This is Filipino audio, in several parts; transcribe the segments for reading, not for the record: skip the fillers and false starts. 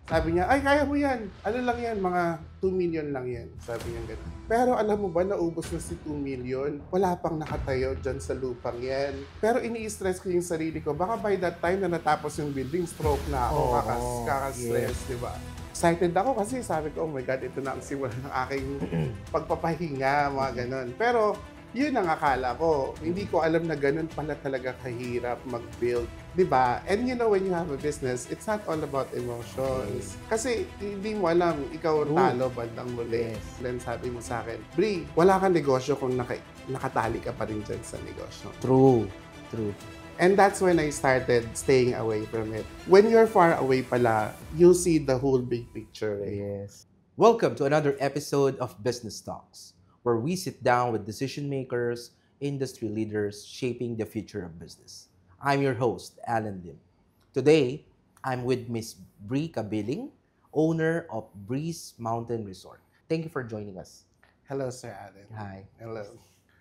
Sabi niya, ay, kaya mo yan. Ano lang yan, mga 2 million lang yan. Sabi niya gano'n. Pero alam mo ba, naubos na si 2 million. Wala pang nakatayo dyan sa lupang yan. Pero ini-stress ko yung sarili ko. Baka by that time na natapos yung building, stroke na ako, Oo, kaka-stress, yes. di ba? Excited ako kasi sabi ko, oh my God, ito na ang simula ng aking pagpapahinga, mga ganon. Pero yun ang akala ko. Hindi ko alam na ganun pala talaga kahirap mag-build. Diba? And you know, when you have a business, it's not all about emotions. Kasi hindi mo alam, ikaw ang True. talo bandang muli. Yes. Then sabi mo sa akin, Bri, wala kang negosyo kung nakatali ka pa rin dyan sa negosyo. True. True. And that's when I started staying away from it. When you're far away pala, you see the whole big picture. Eh? Yes. Welcome to another episode of Business Talks, where we sit down with decision makers, industry leaders shaping the future of business. I'm your host, Alan Lim. Today, I'm with Miss Bree Kabiling, owner of Breeze Mountain Resort. Thank you for joining us. Hello, Sir Allen. Hi. Hello.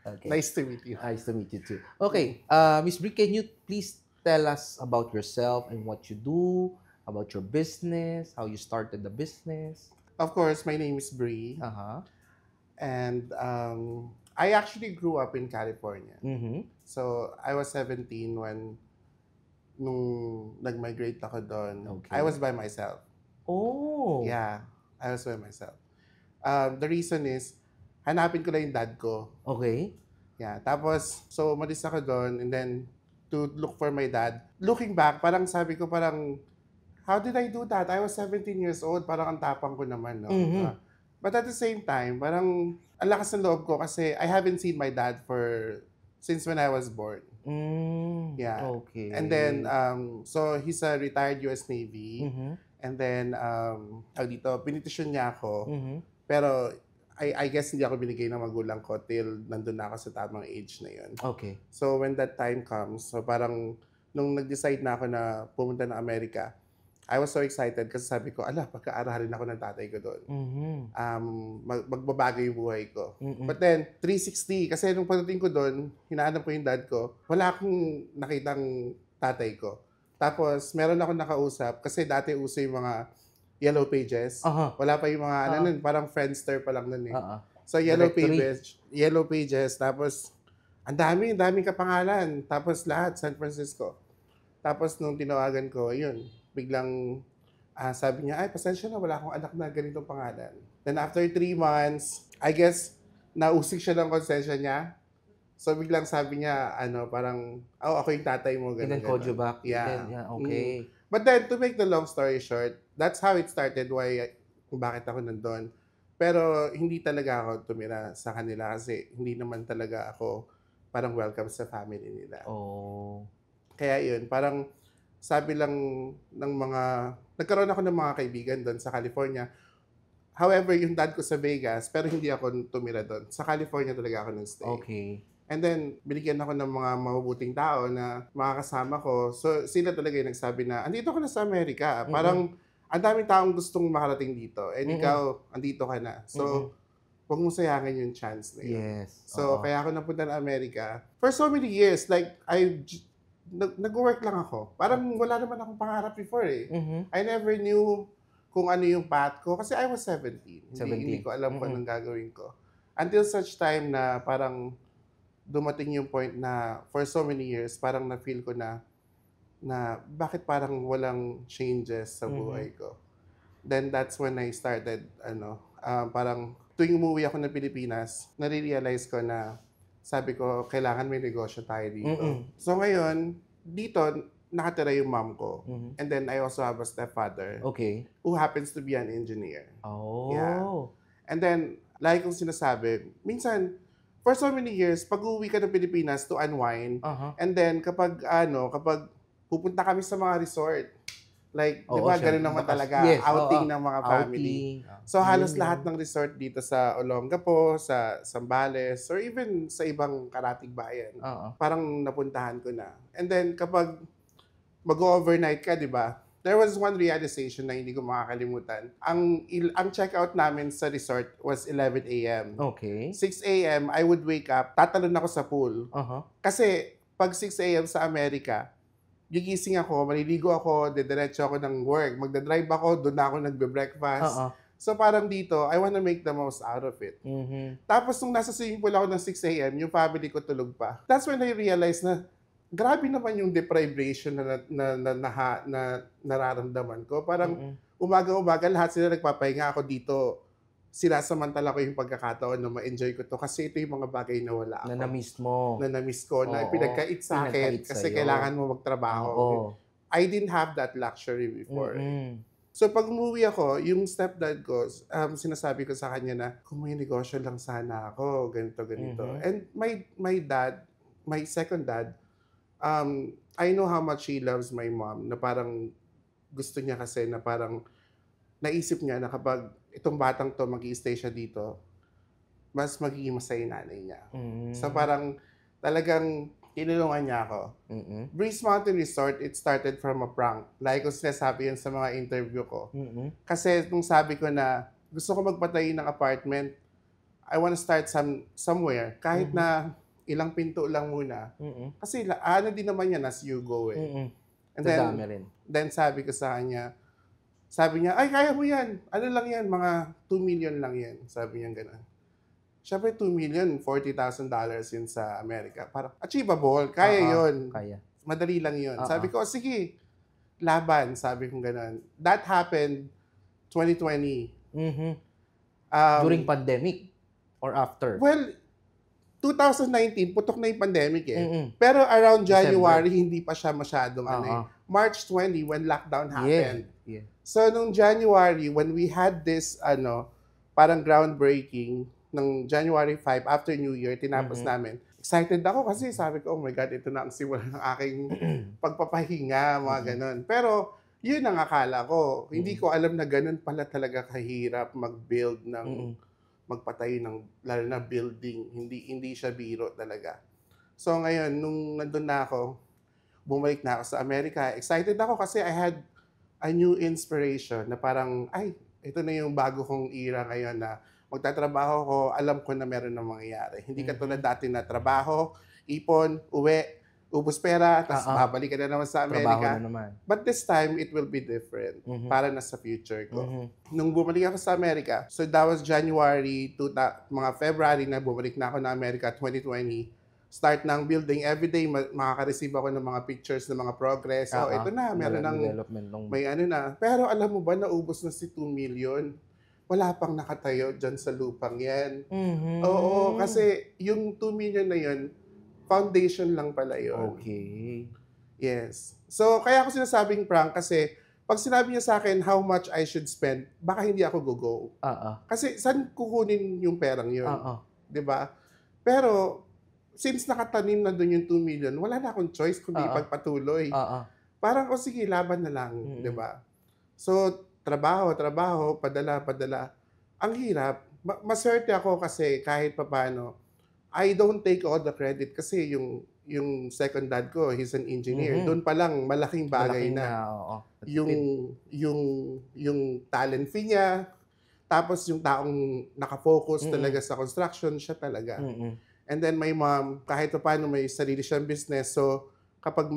Okay. Nice to meet you. Nice to meet you too. Okay, Miss Bree, can you please tell us about yourself and what you do, about your business, how you started the business? Of course, my name is Bree. Uh-huh. And I actually grew up in California. Mm-hmm. So, I was 17 nung nag-migrate ako doon. Okay. I was by myself. Oh. Yeah, I was by myself. The reason is, hanapin ko lang yung dad ko. Okay. Yeah, tapos, so umalis ako doon and then to look for my dad. Looking back, parang sabi ko how did I do that? I was 17 years old, parang ang tapang ko naman, no? Mhm. But at the same time, parang ang lakas ng loob ko kasi I haven't seen my dad since when I was born. Yeah. Okay. And then, so he's a retired US Navy. Mhm. And then, pinitisyon niya ako. Mhm. Pero I guess hindi ako binigay ng magulang ko till nandun na ako sa tamang age na yun. Okay. So when that time comes, so parang nung nag-decide na ako na pumunta ng Amerika, I was so excited kasi sabi ko, pagka-aralin ako ng tatay ko doon. Mhm. Magbabago yung buhay ko. Mm-mm. But then, 360, kasi nung pagdating ko doon, hinahanap ko yung dad ko, wala akong nakitang tatay ko. Tapos, meron akong nakausap, kasi dati uso yung mga Yellow Pages. Aha. Wala pa yung mga, parang Friendster pa lang nun eh. So, Directory. Yellow Pages, tapos, ang daming kapangalan. Tapos, lahat, San Francisco. Tapos, nung tinawagan ko, yun, biglang sabi niya, ay, pasensya na, wala akong anak na ganitong pangalan. Then, after 3 months, I guess, nausik siya ng konsensya niya. So, biglang sabi niya, parang, ako yung tatay mo, And ganun. then called you back. Yeah. Yeah. Okay. But then, to make the long story short, that's how it started, kung bakit ako nandun. Pero hindi talaga ako tumira sa kanila kasi hindi naman talaga ako parang welcome sa family nila. Oh. Kaya yun, parang sabi lang nagkaroon ako ng mga kaibigan doon sa California. However, yung dad ko sa Vegas, pero hindi ako tumira doon. Sa California talaga ako nag-stay. Okay. And then, binigyan ako ng mga mabubuting tao na makakasama ko. So, sila talaga yung nagsabi na, andito ka na sa Amerika. Parang, ang daming taong gustong makarating dito. And ikaw, andito ka na. So, huwag mong sayangin yung chance na yun. Yes. So, kaya ako napunta na Amerika. For so many years, like, nag-work lang ako. Parang wala naman akong pangarap before eh. Mhm. I never knew kung ano yung path ko. Kasi I was 17. 17. Hindi ko alam kung anong gagawin ko. Until such time na parang dumating yung point na for so many years, parang na-feel ko na bakit parang walang changes sa buhay ko. Then that's when I started, parang tuwing umuwi ako ng Pilipinas, nare-realize ko na sabi ko, kailangan may negosyo tayo dito. So ngayon, dito, nakatira yung mom ko. And then I also have a stepfather Okay. who happens to be an engineer. Oh. Yeah. And then, like kong sinasabi, minsan, for so many years, pag uwi ka ng Pilipinas to unwind, and then kapag pupunta kami sa mga resort, like, di ba, ganun naman talaga, yes, outing ng mga family. So, halos lahat ng resort dito sa Olongapo, sa Zambales, or even sa ibang karatig bayan, parang napuntahan ko na. And then, kapag mag-overnight ka, di ba, there was one realization na hindi ko makakalimutan. Ang checkout namin sa resort was 11 a.m. Okay. 6 a.m., I would wake up, tatalon ako sa pool. Uh-huh. Kasi pag 6 a.m. sa Amerika, gigising ako, maliligo ako, didiretso ako ng work. Magdadrive ako, doon na ako nagbe-breakfast. Oo. So parang dito, I wanna make the most out of it. Tapos nung nasa swimming pool ako ng 6 a.m., yung family ko tulog pa. That's when I realized na grabe naman yung deprivation na nararamdaman ko. Parang umaga-umaga lahat sila nagpapahinga, ako dito. Sinasamantala ko yung pagkakataon na ma-enjoy ko to kasi ito yung mga bagay na wala ako. Na na-miss mo. Na na-miss ko, na Oo. pinagkait sa akin Pinagkait kasi sa'yo. kailangan mo magtrabaho. Oo. I didn't have that luxury before. Mm-mm. So pag umuwi ako, yung stepdad ko, sinasabi ko sa kanya na, kung may negosyo lang sana ako, ganito. And my dad, my second dad, I know how much he loves my mom, na parang gusto niya kasi na parang naisip niya na kapag itong batang to mag-i-stay siya dito, mas magiging masaya yung nanay niya. So parang talagang tinulungan niya ako. Breeze Mountain Resort, it started from a prank. Like kung sinasabi yun sa mga interview ko. Kasi nung sabi ko na gusto ko magpatayo ng apartment, I wanna start somewhere. Kahit na ilang pinto lang muna. Kasi ano din naman yan as you go eh. And Dami rin. then sabi ko sa kanya, sabi niya, ay kaya mo yan. Ano lang yan, mga 2 million lang yan. Sabi niya gano'n. Siyempre, 2 million, $40,000 yun sa Amerika. Parang achievable, kaya yun. Kaya. Madali lang yun. Sabi ko, sige, laban, sabi ko gano'n. That happened 2020. During pandemic or after? Well, 2019, putok na yung pandemic eh. Pero around January, hindi pa siya masyadong ano eh. March 20, when lockdown happened. Yeah. So, nung January, when we had this, parang groundbreaking, ng January 5, after New Year, tinapos namin. Excited ako kasi sabi ko, oh my God, ito na ang simula ng aking pagpapahinga, mga ganun. Pero, yun ang akala ko. Hindi ko alam na ganun pala talaga kahirap mag-build ng, magpatayo ng, lalo na building. Hindi siya biro talaga. So, ngayon, nung nandun na ako, bumalik na ako sa Amerika. Excited ako kasi I had a new inspiration na parang, ay, ito na yung bago kong era ngayon na magtatrabaho ko, alam ko na meron na mangyayari. Hindi katulad dati na trabaho, ipon, uwi, ubos pera, tapos babalik ka na naman sa Amerika. Trabaho na naman. But this time, it will be different para na sa future ko. Nung bumalik ako sa Amerika, so that was January to mga February na bumalik na ako na Amerika 2020. Start ng building. Everyday, makaka-receive ako ng mga pictures ng mga progress. So, ito na, meron ng, may ano na. Pero alam mo ba, naubos na si 2 million. Wala pang nakatayo dyan sa lupang yan. Oo, kasi yung 2 million na yun, foundation lang pala yun. Okay. Yes. So, kaya ako sinasabing prank kasi pag sinabi niya sa akin how much I should spend, baka hindi ako go-go. Kasi saan kukunin yung perang yun? Diba? Pero, since nakatanim na doon yung 2 million, wala na akong choice kundi pagpatuloy. Parang, sige, laban na lang. Diba? So, trabaho, padala. Ang hirap. Maswerte ako kasi kahit papano, I don't take all the credit kasi yung second dad ko, he's an engineer. Doon pa lang, malaking bagay na. Yung talent fee niya, tapos yung taong nakafocus talaga sa construction, siya talaga. And then my mom, kahit paano may sarili siyang business, so kapag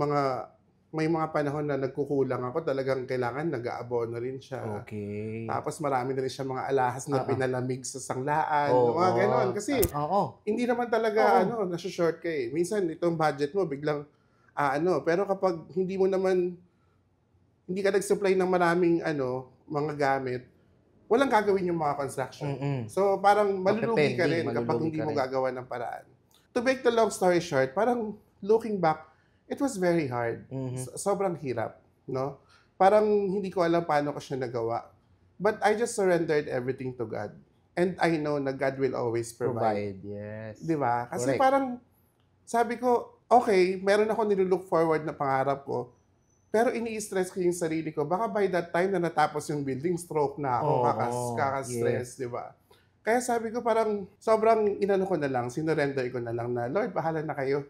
may mga panahon na nagkukulang ako, talagang kailangan nag-aabono rin siya. Okay. Tapos marami na rin siya mga alahas na pinalamig sa sanglaan, mga ganon. Kasi hindi naman talaga nasa-short ka eh. Minsan itong budget mo biglang pero kapag hindi ka nag-supply ng maraming mga gamit, walang gagawin yung mga construction. So parang malulugi ka rin kapag hindi mo gagawa ng paraan. To make the long story short, parang looking back, it was very hard. Sobrang hirap, no? Parang hindi ko alam paano ko siya nagawa. But I just surrendered everything to God. And I know na God will always provide. Yes. Di ba? Kasi Correct. parang, sabi ko, okay, meron ako nilook forward na pangarap ko. Pero ini-stress ko yung sarili ko. Baka by that time na natapos yung building, stroke na ako, kaka-stress, di ba? Kaya sabi ko parang, sobrang inano ko na lang, sinurrender ko na lang na, Lord, bahala na kayo.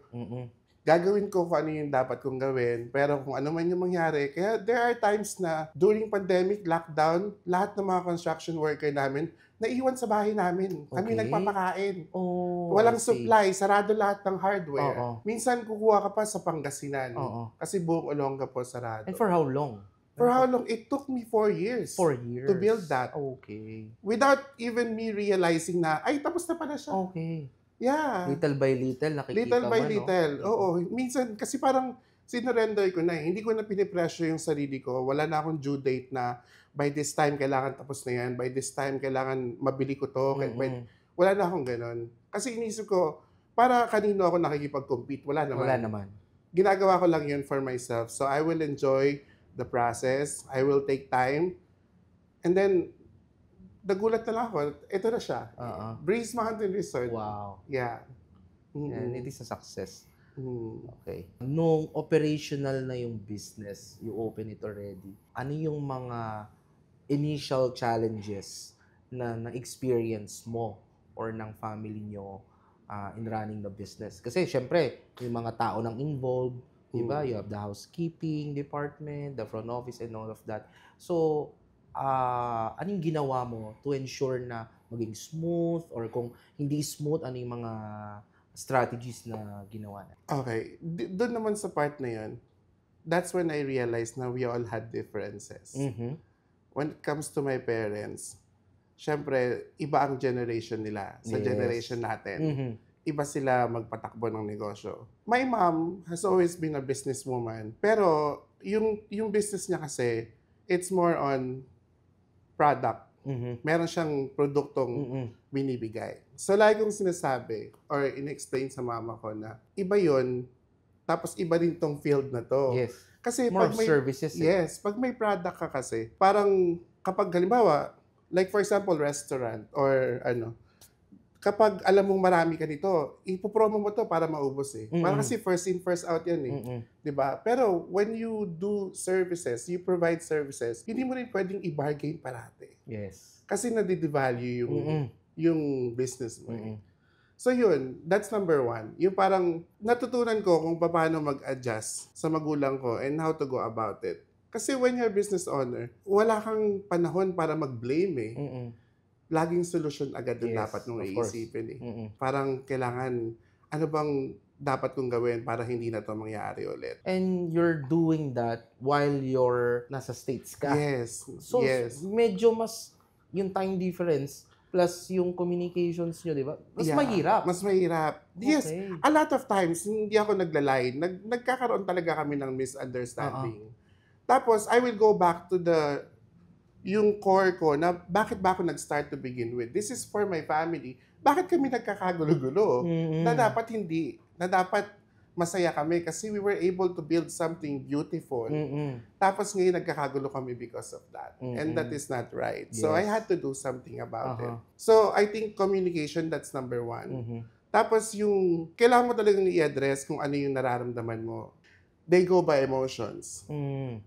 gagawin ko kung ano yung dapat kong gawin, pero kung ano man yung mangyari. Kaya there are times na during pandemic, lockdown, lahat ng mga construction worker namin, naiwan sa bahay namin. Kami Okay. nagpapakain. Oh, Walang I see. supply, sarado lahat ng hardware. Oo. Minsan kukuha ka pa sa Pangasinan. Oo. Kasi buong Olonga po sarado. And for how long? For how long? It took me 4 years. 4 years. To build that. Okay. Without even me realizing na, ay, tapos na pala siya. Okay. Yeah. Little by little, nakikita Little by mo, no? little. Oo. Minsan, kasi parang sinurrender ko na eh. Hindi ko na pinipressure yung sarili ko. Wala na akong due date na by this time kailangan tapos na yan. By this time kailangan mabili ko to. Mm-mm. Wala na akong ganun. Kasi inisip ko, para kanino ako nakikipag-compete? Wala naman. Wala naman. Ginagawa ko lang yun for myself. So I will enjoy the process. I will take time. And then, nagulat na lang ako. Ito na siya. Oo. Breeze Mountain Resort. Wow. Yeah. And it is a success. Mm. Okay. Nung operational na yung business, you open it already, ano yung mga initial challenges na na-experience mo or ng family nyo in running the business? Kasi syempre, yung mga tao nang involved, di ba? You have the housekeeping department, the front office, and all of that. So, anong ginawa mo to ensure na maging smooth, or kung hindi smooth, ano yung mga strategies na ginawa na? Okay. Doon naman sa part na yun, that's when I realized na we all had differences. Mm-hmm. When it comes to my parents, syempre, iba ang generation nila sa Yes. generation natin. Mm-hmm. Iba sila magpatakbo ng negosyo. My mom has always been a businesswoman. Pero yung business niya kasi, it's more on product. Mm-hmm. Meron siyang produktong Mm-hmm. binibigay. So, lagi kong sinasabi or in-explain sa mama ko na iba yun, tapos iba din tong field na to. Yes. Kasi More pag of may, services. yes, pag may product ka kasi, parang kapag halimbawa, like for example, restaurant or ano, kapag alam mong marami ka nito, ipopromo mo to para maubos eh. Parang kasi first in, first out yan eh. Mm-mm. 'Di ba? Pero when you do services, you provide services, hindi mo rin pwedeng i-bargain parati. Yes. Kasi nadidevalue Mm-mm. yung business mo. Mm-mm. So yun, that's number one. Yung parang natutunan ko kung paano mag-adjust sa magulang ko and how to go about it. Kasi when you're a business owner, wala kang panahon para mag-blame eh. Mm-mm. Laging solusyon agad yung Yes, dapat mong of course. iisipin eh. Mm-mm. Parang kailangan, ano bang dapat kong gawin para hindi na to mangyari ulit? And you're doing that while you're nasa States ka. Yes. So, yes. medyo mas yung time difference plus yung communications nyo, di ba? Mas Yeah, mahirap. Mas mahirap. Yes. Okay. A lot of times, hindi ako naglalay. Nagkakaroon talaga kami ng misunderstanding. Tapos, I will go back to yung core ko na bakit ba ako nag-start to begin with? This is for my family. Bakit kami nagkakagulo-gulo? Mm-mm. Na dapat hindi. Na dapat masaya kami kasi we were able to build something beautiful. Mm-mm. Tapos ngayon nagkakagulo kami because of that. And that Mm-mm. is not right. So I Yes. had to do something about it. Uh-huh. So I think communication, that's number one. Mhm. Tapos yung, kailangan mo talagang i-address kung ano yung nararamdaman mo. They go by emotions. Mm.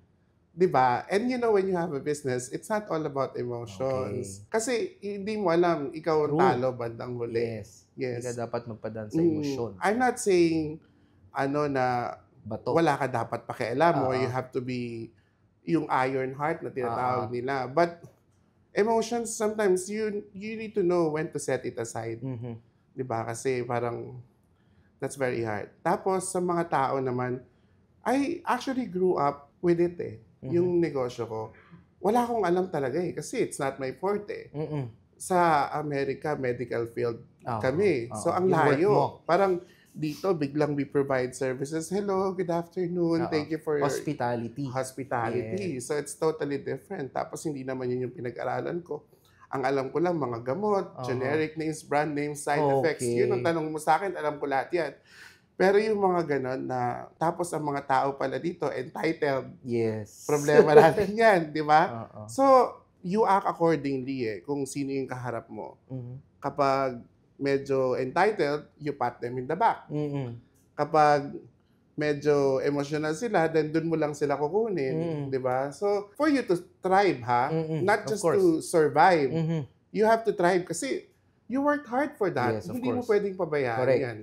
'Di ba? And you know, when you have a business, it's not all about emotions. Kasi hindi mo alam, ikaw ang True. talo bandang huli. Yes. Yes. Hindi ka dapat magpadaan sa emosyon. I'm not saying, na Bato. wala ka dapat pakialam or Oo. you have to be yung iron heart na tinatawag Oo. nila. But emotions, sometimes you need to know when to set it aside. Mhm. 'Di ba? Kasi parang that's very hard. Tapos sa mga tao naman, I actually grew up with it eh. Mhm. Yung negosyo ko. Wala akong alam talaga eh kasi it's not my forte. Mm-mm. Sa America, medical field Oo. kami. Oo. So ang Yung work mo. layo. Parang dito biglang we provide services. Hello, good afternoon. Oo. Thank you for your Hospitality. hospitality. So it's totally different. Tapos hindi naman yun yung pinag-aralan ko. Ang alam ko lang, mga gamot, Oo. generic names, brand names, side effects. Okay. Yun ang tanong mo sa akin, alam ko lahat yan. Pero yung mga ganon na, tapos ang mga tao pala dito, entitled, Yes. problema natin yan, di ba? Oo. So, you act accordingly eh, kung sino yung kaharap mo. Mhm. Kapag medyo entitled, you pat them in the back. Mm-mm. Kapag medyo emotional sila, then dun mo lang sila kukunin, Mm. di ba? So, for you to thrive, ha? Mm-mm, Not of just course. to survive. Mhm. You have to thrive kasi you worked hard for that. Yes, of Hindi mo course. pwedeng pabayaan Correct. yan.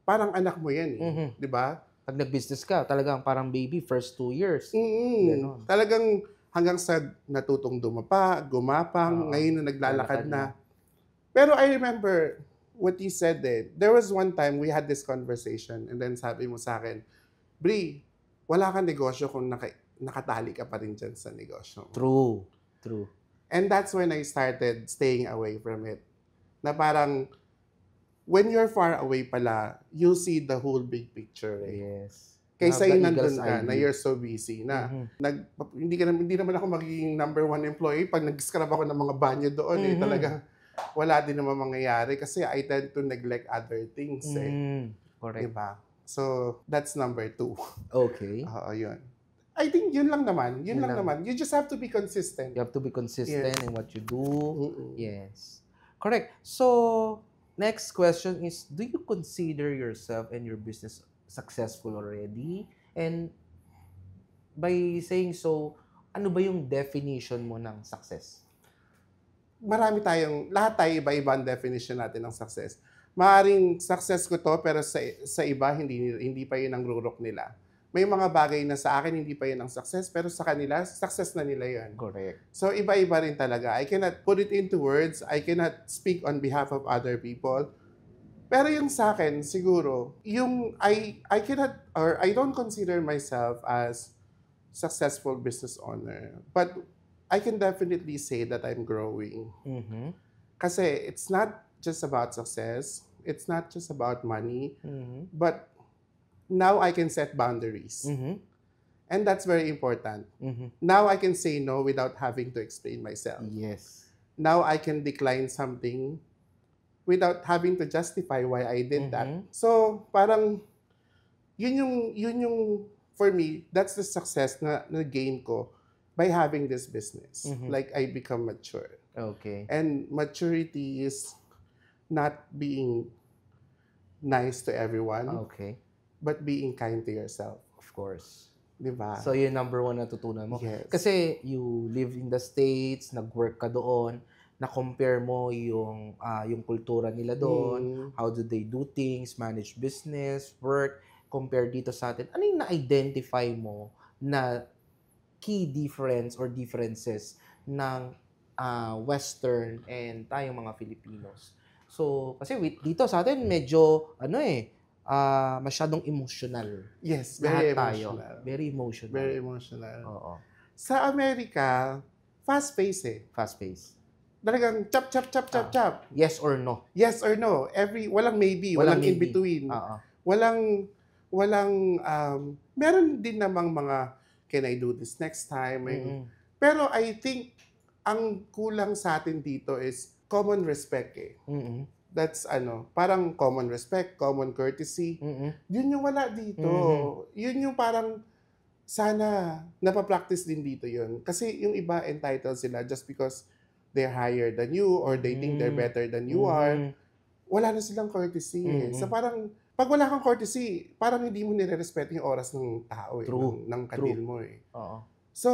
Parang anak mo yan, eh. Mhm. Di ba? Pag nag-business ka, talagang parang baby, first 2 years. Ganon. Talagang hanggang sa natutong dumapa, gumapang, Oo. ngayon na naglalakad Lalakad na. na. Pero I remember what you said eh. There was one time we had this conversation and then sabi mo sa akin, Bri, wala kang negosyo kung nakatali ka pa rin dyan sa negosyo mo. True. And that's when I started staying away from it. Na parang, when you're far away pala, you see the whole big picture eh. Yes. Kaysa You have yung the nandun eagle's ka, eye na view. you're so busy na Mhm. hindi naman ako magiging number 1 employee pag nag-scrub ako ng mga banyo doon eh. Mhm. Talagang wala din naman mangyayari kasi I tend to neglect other things eh. Correct. Diba? So, that's number 2. Okay. Oo, yun. I think yun lang naman. Yun lang. You just have to be consistent. You have to be consistent in what you do. Mm-mm. Yes. Correct. So, next question is, do you consider yourself and your business successful already? And by saying so, ano ba yung definition mo ng success? Lahat tayo iba-iba ang definition natin ng success. Maaring success ko to, pero sa iba, hindi pa yun ang rurok nila. May mga bagay na sa akin, hindi pa yun ang success, pero sa kanila, success na nila yun. Correct. So, iba-iba rin talaga. I cannot put it into words. I cannot speak on behalf of other people. Pero yung sa akin, siguro, yung I cannot, or I don't consider myself as successful business owner. But I can definitely say that I'm growing. Mhm. Kasi it's not just about success. It's not just about money. Mhm. But now I can set boundaries. Mhm. And that's very important. Mhm. Now I can say no without having to explain myself. Yes. Now I can decline something without having to justify why I did that. Mhm. So, parang, yun yung, for me, that's the success na gain ko by having this business. Mhm. Like, I become mature. Okay. And maturity is not being nice to everyone, Okay. but being kind to yourself. Of course. Diba? So, yun number 1 natutunan mo. Yes. Kasi you live in the States, nag-work ka doon, na-compare mo yung kultura nila doon, how do they do things, manage business, work, compare dito sa atin. Ano yung na-identify mo na key difference or differences ng Western and tayong mga Filipinos? So, kasi dito sa atin medyo, masyadong emotional. Yes, Lahat very tayo. emotional. Very emotional. Very emotional. Oo. Sa Amerika, fast-paced eh. Fast pace. Talagang chop, chop, chop, chop, chop. Yes or no? Yes or no. Walang maybe, walang in maybe. between. Oo. Walang, meron din namang mga, can I do this next time? Mm-mm. Pero I think, ang kulang sa atin dito is common respect eh. Mm-mm. That's parang common respect, common courtesy. Mm-mm. Yun yung wala dito. Yun yung parang, sana napapractice din dito yun. Kasi yung iba entitled sila just because they're higher than you or they think they're better than you are. Wala na silang courtesy eh. So parang, pag wala kang courtesy, parang hindi mo nire-respeto yung oras ng tao eh. True. Ng kadil mo eh. Oo. So,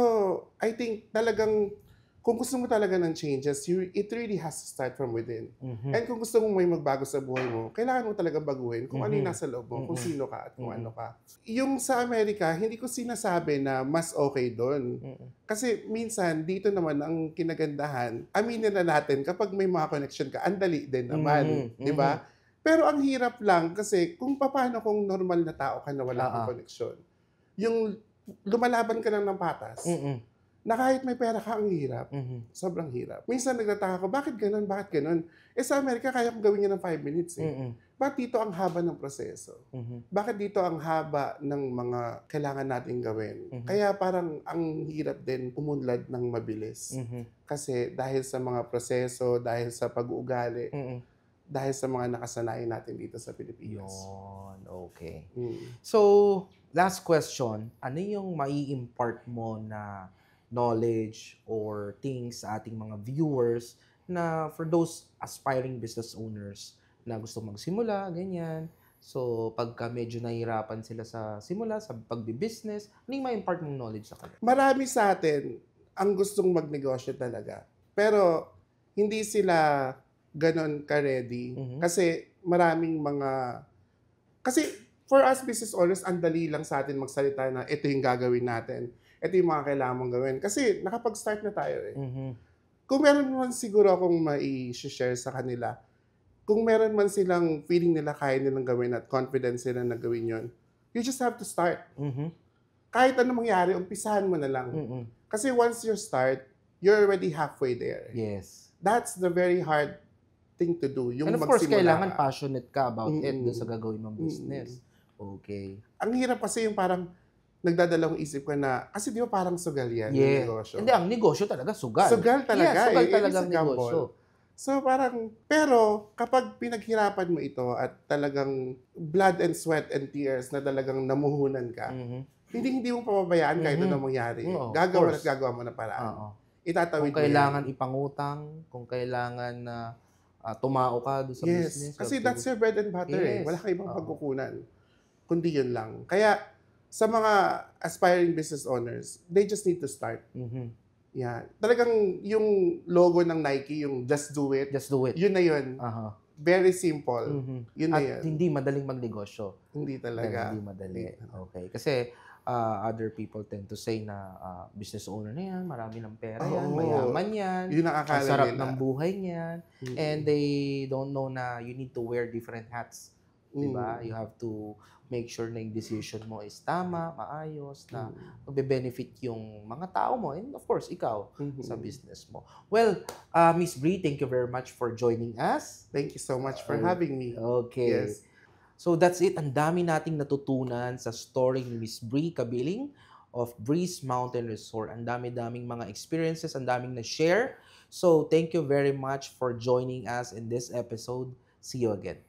I think talagang, kung gusto mo talaga ng changes, it really has to start from within. And kung gusto mo may magbago sa buhay mo, kailangan mo talaga baguhin kung ano yung nasa loob mo, kung sino ka at kung ano ka. Yung sa Amerika, hindi ko sinasabi na mas okay doon. Kasi minsan, dito naman ang kinagandahan, aminin na natin, kapag may mga connection ka, andali din naman. Di ba? Pero ang hirap lang kasi kung paano kung normal na tao ka na wala kang connection. Yung lumalaban ka lang ng patas, na kahit may pera ka, ang hirap. Sobrang hirap. Minsan nagtataka ko, bakit ganun? Bakit ganun? Sa Amerika, kaya kong gawin niya ng 5 minutes eh. Bakit dito ang haba ng proseso? Bakit dito ang haba ng mga kailangan natin gawin? Kaya parang ang hirap din umunlad ng mabilis. Kasi dahil sa mga proseso, dahil sa pag-uugali, dahil sa mga nakasanayan natin dito sa Pilipinas. Yun, okay. So, last question, ano yung mai-impart mo na knowledge or things sa ating mga viewers na for those aspiring business owners na gusto magsimula, ganyan. So, pagka medyo nahihirapan sila sa simula, sa pagbi-business, ano yung ma-impart mong knowledge sa kanila? Marami sa atin ang gustong magnegosyo talaga. Pero, hindi sila ganon ka-ready. Kasi, kasi for us business owners, ang dali lang sa atin magsalita na ito yung gagawin natin. Ito yung mga kailangan mong gawin. Kasi nakapag-start na tayo eh. Mhm. Kung meron man siguro akong mai-share sa kanila, kung meron man silang feeling nila kaya nilang gawin at confidence sila na gawin yon, you just have to start. Mhm. Kahit ano mangyari, umpisahan mo na lang. Mhm. Kasi once you start, you're already halfway there. Yes. That's the very hard thing to do. Yung And of course, magsimula kailangan ka. passionate ka about it Mm-mm. doon sa gagawin mong business. Okay. Ang hirap kasi yung parang nagdadalawang isip ka na, kasi di ba parang sugal yan, yung Yeah. negosyo. Hindi, ang negosyo talaga sugal. Sugal talaga. Yeah, sugal It talaga is a ang gamble. negosyo. So parang, pero kapag pinaghirapan mo ito at talagang blood and sweat and tears na talagang namuhunan ka, Mhm. hindi mo pababayaan kahit Mhm. ano mangyari. Oo, of Gagawa course. at gagawa mo na paraan. Oo. Itatawid Kung mo yan. kailangan ipangutang, kung kailangan na tumao ka doon sa Yes, business. kasi you have that's to- your bread and butter eh. Yes. Wala kang ibang Oo. pagkukunan. Kundi yun lang. Kaya sa mga aspiring business owners, they just need to start. Mhm. Yeah. Talagang yung logo ng Nike, yung just do it, Just do it. yun na yun. Aha. Very simple. Mhm. Yun na At yun. hindi madaling magnegosyo. Hindi talaga. Hindi madali. Okay. Kasi other people tend to say na business owner na yan, marami ng pera yan, Oo. mayaman yan, Yun ang ang akala sarap nila. ng buhay niyan, Mm. and they don't know na you need to wear different hats. Diba? Mm. You have to make sure na yung decision mo is tama, maayos, na Mm. magbe-benefit yung mga tao mo, and of course, ikaw Mhm. sa business mo. Well, Miss Bree, thank you very much for joining us. Thank you so much for Oh, having me. Okay. Yes. So that's it. Ang dami nating natutunan sa story ni Miss Bree Kabiling of Breeze Mountain Resort. Ang dami-daming mga experiences, ang daming na-share. So thank you very much for joining us in this episode. See you again.